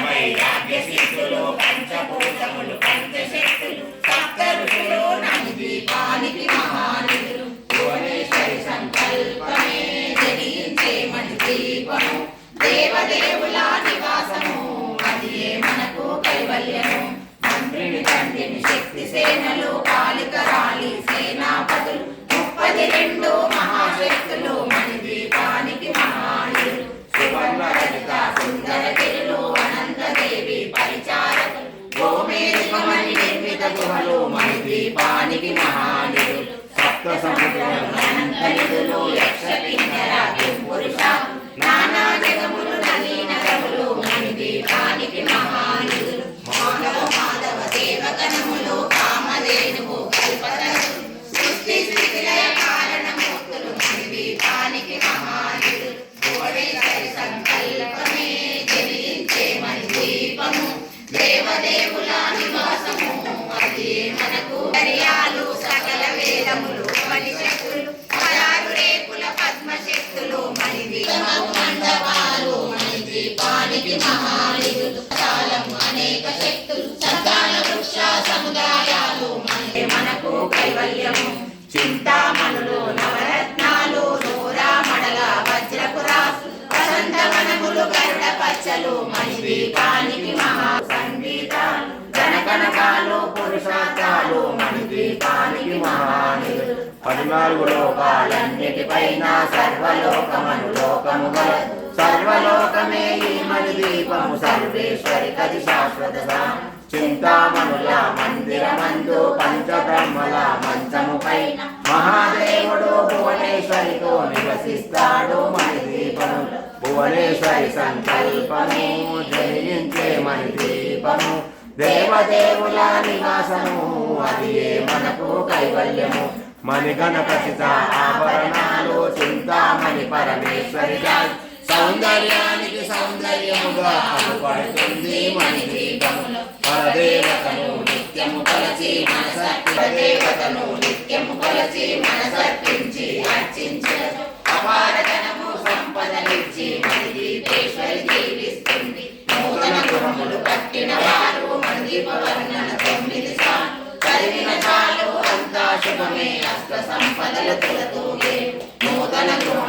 వైరాగ్య సిద్ధులు పంచభూతములు పంచశక్తులు సప్త ఋషులు నది దీపానికి మహానిధులు భువనేశ్వరి సంకల్పమే జనించే మణి దీపము దేవదేవుల నివాసము అది మనకు కైవల్యము మంత్రిని తండ్రిని శక్తి సేనలు కాలిక రాలి సేనాపతులు 32 మహాశక్తులు మణి దీపానికి మహానిధులు సువర్ణ రజిత సుందర గిరులు అనంతదేవి పరిచారకులు గోమేధికమణి నిర్మిత గుహలు మణి దీపానికి మహానిధులు సప్త సముద్రులు అనంత నిధులు యక్ష కిన్నెర పురుష నానా జగములు నదీ నగములు మణి దీపానికి మహానిధులు మానవ మాధవ దేవగణములు కామధేనువు కల్పతరులు సృష్టి స్థితిలయ కారణమూర్తులు మణి దీపానికి మహానిధులు భువనేశ్వరి సంకల్పమే జనించే మణి దీపము దేవదేవుల నివాసము అది మనకు హరియాలు సకల వేదములు మణిశక్తులు 16 రేకుల పద్మశక్తులు మణి దీపము మండపాలు మణి దీపానికి మహానిధులు కాలము అనేక శక్తులు సంతాన వృక్ష సముదాయాలు మనకు కైవల్యము చింతామణులు నవరత్నాలు నూరా మడల వజ్రపురాసు వసంతవనములు గరుడ పచ్చలు మణి దీపానికి మహా సంగీతాలు జనకనకాలు పురుషార్థాలు మణి దీపానికి మహానిధులు 14 లోకాలన్నిటిపైన సర్వలోకమను లోకము గలదు సర్వలోకమే ఈ మణి దీపము సర్వేశ్వరి కది శాశ్వత చింతామణుల మందిరమందు పంచబ్రహ్మల మంచముపై మహాదేవుడు భువనేశ్వరితో నివసిస్తాడు మణి దీపము భువనేశ్వరి సంకల్పము జయించే మణి దీపము దేవదేవుల నివాసము అది మనకు కైవల్యము మణిగణపతిత ఆభరణాలు చింతామణి పరమేశ్వరి సౌందర్యానికి సౌందర్యముగా అగుపడుతుంది మణి దీపము పరదేవతను నిత్యము కొలచి పరదేవతను నిత్యము కొలచి మనసర్పించి అర్చించిన అపారధనము సంపదనిచ్చి మణి దీపేశ్వరి జీవిస్తుంది నూతన గృహములు కట్టిన వారు మణి దీప వర్ణన 9 సార్లు చదివిన చాలు అంతా శుభమే అష్ట సంపదల తులతూగే నూతన గృహములు